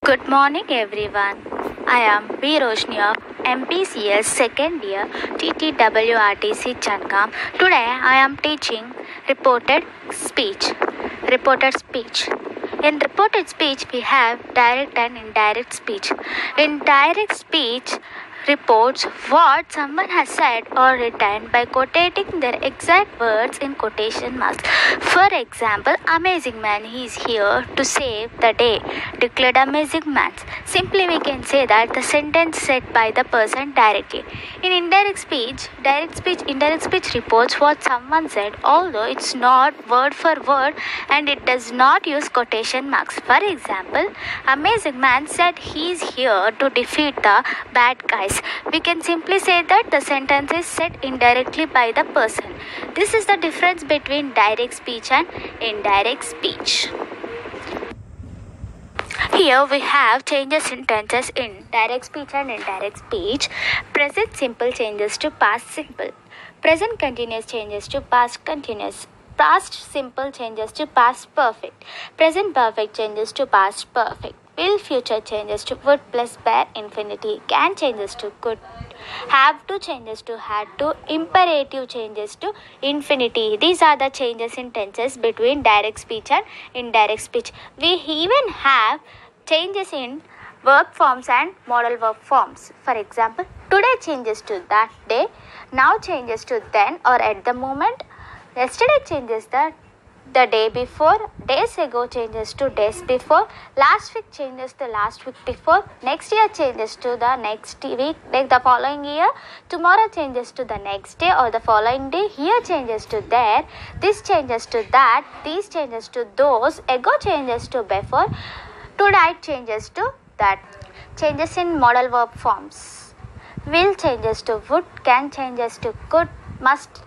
Good morning, everyone. I am B. Roshni of MPCS second year TTWRTC Changam. Today, I am teaching reported speech. Reported speech. In reported speech, we have direct and indirect speech. In direct speech, reports what someone has said or written by quotating their exact words in quotation marks. For example, amazing man, he is here to save the day, declared amazing man. Simply we can say that the sentence said by the person directly. In indirect speech, indirect speech reports what someone said, although it's not word for word and it does not use quotation marks. For example, amazing man said he is here to defeat the bad guys. We can simply say that the sentence is said indirectly by the person. This is the difference between direct speech and indirect speech. Here we have changes in tenses in direct speech and indirect speech. Present simple changes to past simple. Present continuous changes to past continuous. Past simple changes to past perfect. Present perfect changes to past perfect. Will future changes to would plus bare infinity. Can changes to could. Have to changes to had to. Imperative changes to infinity. These are the changes in tenses between direct speech and indirect speech. We even have changes in verb forms and modal verb forms. For example, today changes to that day. Now changes to then or at the moment. Yesterday changes the day before, days ago changes to days before, last week changes to last week before, next year changes to the next week, like the following year, tomorrow changes to the next day or the following day, here changes to there, this changes to that, these changes to those, ago changes to before, tonight changes to that. Changes in modal verb forms. Will changes to would, can changes to could, must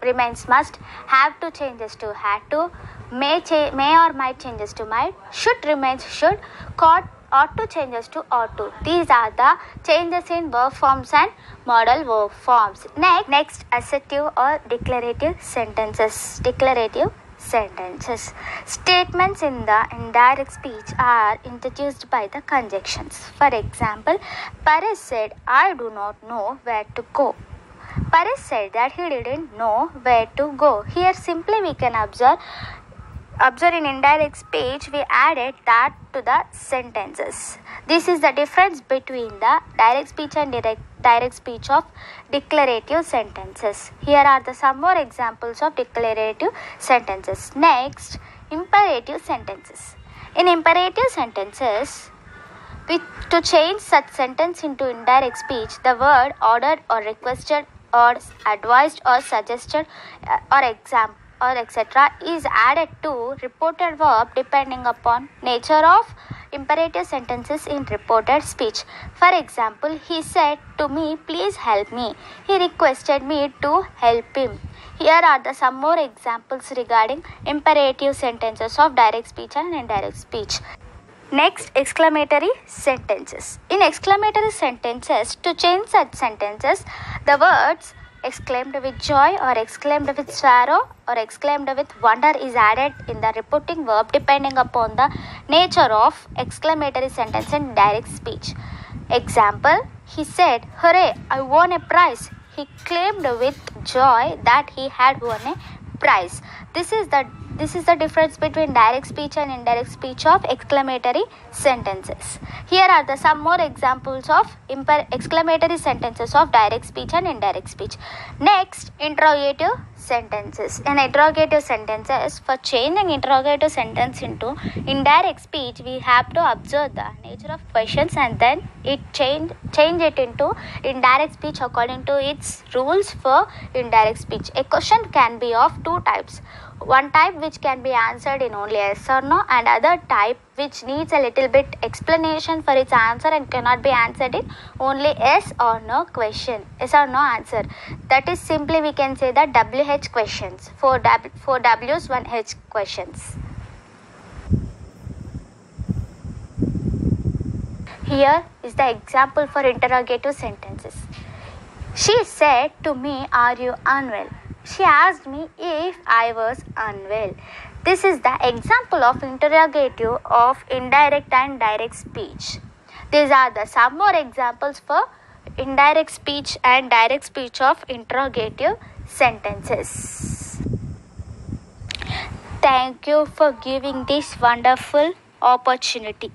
remains must, have to changes to had to, may or might changes to might, should remains should, ought to changes to ought to. These are the changes in verb forms and modal verb forms. Next assertive or declarative sentences. Declarative sentences. Statements in the indirect speech are introduced by the conjunctions. For example, Paresh said, I do not know where to go. Paresh said that he didn't know where to go. Here simply we can observe in indirect speech we added that to the sentences. This is the difference between the direct speech and direct speech of declarative sentences. Here are some more examples of declarative sentences. Next, imperative sentences. In imperative sentences, to change such sentence into indirect speech, the word ordered or requested or advised or suggested or etc. is added to reported verb depending upon nature of imperative sentences in reported speech. For example, he said to me, please help me. He requested me to help him. Here are some more examples regarding imperative sentences of direct speech and indirect speech. Next, exclamatory sentences. In exclamatory sentences, to change such sentences, the words exclaimed with joy or exclaimed with sorrow or exclaimed with wonder is added in the reporting verb depending upon the nature of exclamatory sentence in direct speech. Example, he said, hooray, I won a prize. He claimed with joy that he had won a prize. This is the difference between direct speech and indirect speech of exclamatory sentences. Here are some more examples of exclamatory sentences of direct speech and indirect speech. Next, interrogative sentences. In interrogative sentences, for changing interrogative sentence into indirect speech, we have to observe the nature of questions and then change it into indirect speech according to its rules for indirect speech. A question can be of two types. One type which can be answered in only yes or no, and other type which needs a little bit explanation for its answer and cannot be answered in only yes or no question, yes or no answer. That is simply we can say that WH questions, 4 W's 1 H questions. Here is the example for interrogative sentences. She said to me, are you unwell? She asked me if I was unwell. This is the example of interrogative of indirect and direct speech. These are the some more examples for indirect speech and direct speech of interrogative sentences. Thank you for giving this wonderful opportunity.